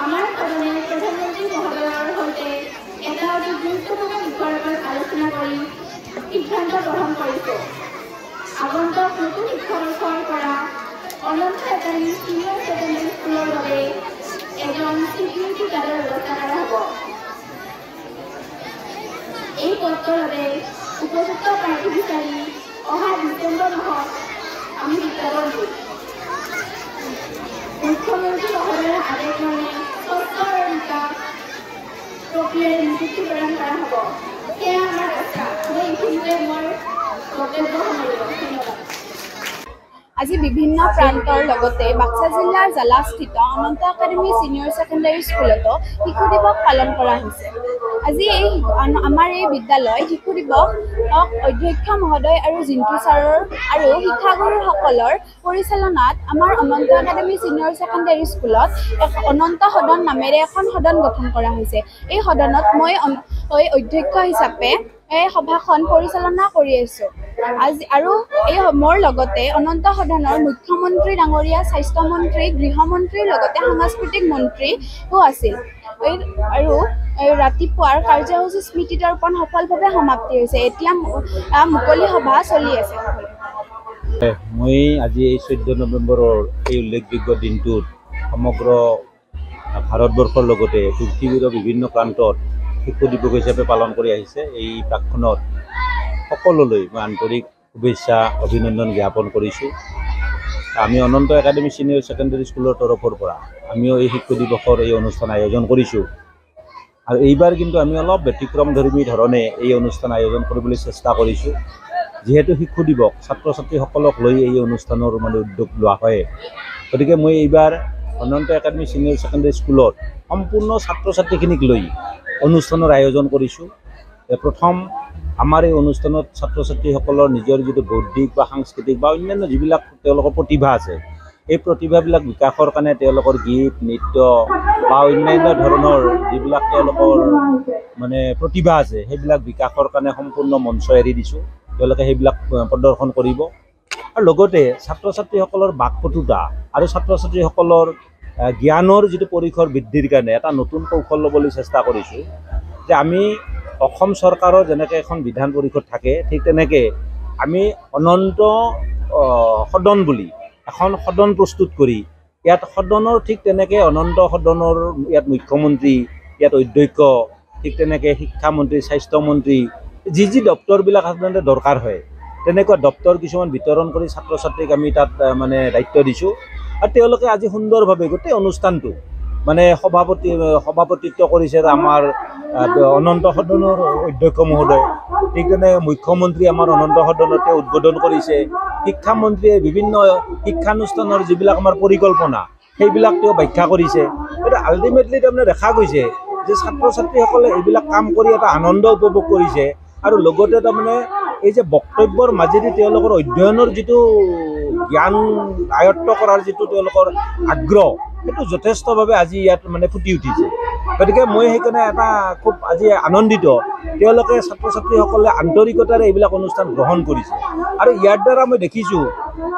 আমাৰ সদনেৰ প্ৰধানমন্ত্ৰী মহোদয়েৰ সৈতে এটা অতি গুৰুত্বপূৰ্ণ বিষয়ৰ ওপৰত আলোচনা কৰি সিদ্ধান্ত গ্ৰহণ কৰিছোঁ। আগন্তুক নতুন শিক্ষাবৰ্ষৰ পৰা অনন্ত একাডেমী চিনিয়ৰ ছেকেণ্ডাৰী স্কুলৰ বাবে এজন চিকিউৰিটি গাৰ্ডৰ ব্যৱস্থা কৰা হ'ব। এই পদটোৰ বাবে উপযুক্ত প্ৰাৰ্থী বিচাৰি অহা ডিচেম্বৰ মাহত আমি বিজ্ঞাপন দিম। মুখ্যমন্ত্ৰী মহোদয়ৰ আদেশ মানে স্বচ্ছ আৰু বিকাশ প্ৰক্ৰিয়াৰে নিযুক্তি প্ৰদান কৰা হ'ব। সেয়া আমাৰ আশা। মই এইখিনিতে মোৰ বক্তব্য সামৰিব। ধন্যবাদ। আজি বিভিন্ন প্ৰান্তৰ লগতে বাক্সা জিলাৰ জালাস্থিত অনন্ত একাডেমী ছিনিয়ৰ ছেকেণ্ডাৰী স্কুলতো শিশু দিৱস পালন কৰা হৈছে। আজি আমাৰ এই বিদ্যালয় শিশু দিৱস অধ্যক্ষ মহোদয় আৰু জিন্তু ছাৰৰ আৰু শিক্ষাগুৰুসকলৰ পৰিচালনাত আমাৰ অনন্ত একাডেমী ছিনিয়ৰ ছেকেণ্ডাৰী স্কুলত অনন্ত সদন নামেৰে এখন সদন গঠন কৰা হৈছে। এই সদনত মই অধ্যক্ষ হিচাপে এই সভাখন পৰিচালনা কৰি আছোঁ। আজি আৰু এই মোৰ লগতে অনন্ত সদনৰ মুখ্যমন্ত্ৰী ডাঙৰীয়া, স্বাস্থ্যমন্ত্ৰী, গৃহমন্ত্ৰীৰ লগতে সাংস্কৃতিক মন্ত্ৰীও আছিল। আৰু ৰাতিপুৱাৰ কাৰ্যসূচী স্মৃতি দৰ্পণ সফলভাৱে সমাপ্তি হৈছে। এতিয়া মুকলি সভা চলি আছে। মই আজি এই 14 নৱেম্বৰৰ এই উল্লেখযোগ্য দিনটোত সমগ্ৰ ভাৰতবৰ্ষৰ লগতে পৃথিৱীৰ বিভিন্ন প্ৰান্তত শিশু দিৱস হিচাপে পালন কৰি আহিছে। এই প্ৰাকখনত সকলোলৈ মই আন্তৰিক শুভেচ্ছা অভিনন্দন জ্ঞাপন কৰিছোঁ। আমি অনন্ত একাডেমী ছিনিয়ৰ ছেকেণ্ডাৰী স্কুলৰ তৰফৰ পৰা আমিও এই শিশু দিৱসৰ এই অনুষ্ঠান আয়োজন কৰিছোঁ। আৰু এইবাৰ কিন্তু আমি অলপ ব্যতিক্ৰমধৰ্মী ধৰণে এই অনুষ্ঠান আয়োজন কৰিবলৈ চেষ্টা কৰিছোঁ। যিহেতু শিশু দিৱস ছাত্ৰ ছাত্ৰীসকলক লৈ এই অনুষ্ঠানৰ উদ্যোগ লোৱা হয়, গতিকে মই এইবাৰ অনন্ত একাডেমী ছিনিয়ৰ ছেকেণ্ডাৰী স্কুলত সম্পূৰ্ণ ছাত্ৰ ছাত্ৰীখিনিক লৈ অনুষ্ঠানৰ আয়োজন কৰিছোঁ। প্ৰথম আমাৰ এই অনুষ্ঠানত ছাত্ৰ ছাত্ৰীসকলৰ নিজৰ যিটো বৌদ্ধিক বা সাংস্কৃতিক বা অন্যান্য যিবিলাক তেওঁলোকৰ প্ৰতিভা আছে, এই প্ৰতিভাবিলাক বিকাশৰ কাৰণে তেওঁলোকৰ গীত, নৃত্য বা অন্যান্য ধৰণৰ যিবিলাক তেওঁলোকৰ প্ৰতিভা আছে, সেইবিলাক বিকাশৰ কাৰণে সম্পূৰ্ণ মঞ্চ এৰি দিছোঁ। তেওঁলোকে সেইবিলাক প্ৰদৰ্শন কৰিব। আৰু লগতে ছাত্ৰ ছাত্ৰীসকলৰ বাকপটুতা আৰু ছাত্ৰ ছাত্ৰীসকলৰ জ্ঞানৰ যিটো পৰিসৰ বৃদ্ধিৰ কাৰণে এটা নতুন কৌশল ল'বলৈ চেষ্টা কৰিছোঁ। যে আমি অসম চৰকাৰৰ যেনেকৈ এখন বিধান পৰিষদ থাকে, ঠিক তেনেকৈ আমি অনন্ত সদন বুলি এখন সদন প্ৰস্তুত কৰি ইয়াত সদনৰ ঠিক তেনেকৈ অনন্ত সদনৰ ইয়াত মুখ্যমন্ত্ৰী, ইয়াত অধ্যক্ষ, ঠিক তেনেকৈ শিক্ষামন্ত্ৰী, স্বাস্থ্যমন্ত্ৰী, যি দপ্তৰবিলাক সাধাৰণতে দৰকাৰ হয়, তেনেকুৱা দপ্তৰ কিছুমান বিতৰণ কৰি ছাত্ৰ ছাত্ৰীক আমি তাত দায়িত্ব দিছোঁ। আৰু তেওঁলোকে আজি সুন্দৰভাৱে গোটেই অনুষ্ঠানটো সভাপতিত্ব কৰিছে আমাৰ অনন্ত সদনৰ অধ্যক্ষ মহোদয়। ঠিক তেনেকৈ মুখ্যমন্ত্ৰী আমাৰ অনন্ত সদনতে উদ্বোধন কৰিছে। শিক্ষামন্ত্ৰীয়ে বিভিন্ন শিক্ষানুষ্ঠানৰ যিবিলাক আমাৰ পৰিকল্পনা সেইবিলাক তেওঁ ব্যাখ্যা কৰিছে। কিন্তু আল্টিমেটলি দেখা গৈছে যে ছাত্ৰ ছাত্ৰীসকলে এইবিলাক কাম কৰি এটা আনন্দ উপভোগ কৰিছে। আৰু লগতে এই যে বক্তব্যৰ মাজেদি তেওঁলোকৰ অধ্যয়নৰ যিটো জ্ঞান আয়ত্ত কৰাৰ যিটো তেওঁলোকৰ আগ্ৰহ, সেইটো যথেষ্টভাৱে আজি ইয়াত ফুটি উঠিছে। গতিকে মই সেইকাৰণে এটা খুব আজি আনন্দিত, তেওঁলোকে ছাত্ৰ ছাত্ৰীসকলে আন্তৰিকতাৰে এইবিলাক অনুষ্ঠান গ্ৰহণ কৰিছে। আৰু ইয়াৰ দ্বাৰা মই দেখিছোঁ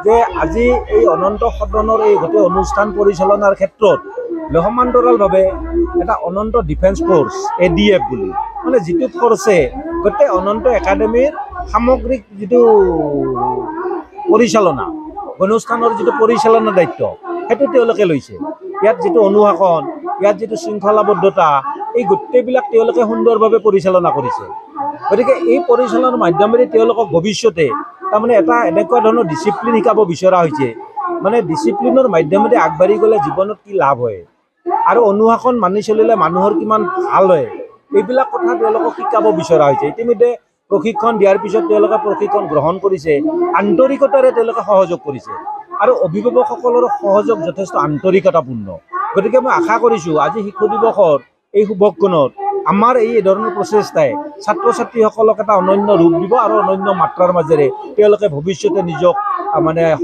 যে আজি এই অনন্ত সদনৰ এই গোটেই অনুষ্ঠান পৰিচালনাৰ ক্ষেত্ৰত সমান্তৰালভাৱে এটা অনন্ত ডিফেন্স ফ'ৰ্চ ADF বুলি যিটো ফ'ৰ্চে গোটেই অনন্ত একাডেমীৰ সামগ্ৰিক যিটো পৰিচালনা, অনুষ্ঠানৰ যিটো পৰিচালনা দায়িত্ব, সেইটো তেওঁলোকে লৈছে। ইয়াত যিটো অনুশাসন, ইয়াত যিটো শৃংখলাবদ্ধতা, এই গোটেইবিলাক তেওঁলোকে সুন্দৰভাৱে পৰিচালনা কৰিছে। গতিকে এই পৰিচালনাৰ মাধ্যমেৰে তেওঁলোকক ভৱিষ্যতে এটা এনেকুৱা ধৰণৰ ডিচিপ্লিন শিকাব বিচৰা হৈছে। ডিচিপ্লিনৰ মাধ্যমেৰে আগবাঢ়ি গ'লে জীৱনত কি লাভ হয় আৰু অনুশাসন মানি চলিলে মানুহৰ কিমান ভাল হয়, এইবিলাক কথা তেওঁলোকক শিকাব বিচৰা হৈছে। ইতিমধ্যে প্ৰশিক্ষণ দিয়াৰ পিছত তেওঁলোকে প্ৰশিক্ষণ গ্ৰহণ কৰিছে, আন্তৰিকতাৰে তেওঁলোকে সহযোগ কৰিছে। আৰু অভিভাৱকসকলৰ সহযোগ যথেষ্ট আন্তৰিকতাপূৰ্ণ। গতিকে মই আশা কৰিছোঁ আজি শিশু দিৱসৰ এই শুভক্ষণত আমাৰ এই ধৰণৰ প্ৰচেষ্টাই ছাত্ৰ ছাত্ৰীসকলক এটা অনন্য ৰূপ দিব আৰু অনন্য মাত্ৰাৰ মাজেৰে তেওঁলোকে ভৱিষ্যতে নিজক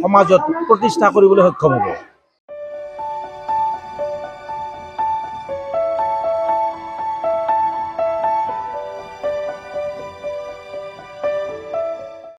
সমাজত প্ৰতিষ্ঠা কৰিবলৈ সক্ষম হ'ব।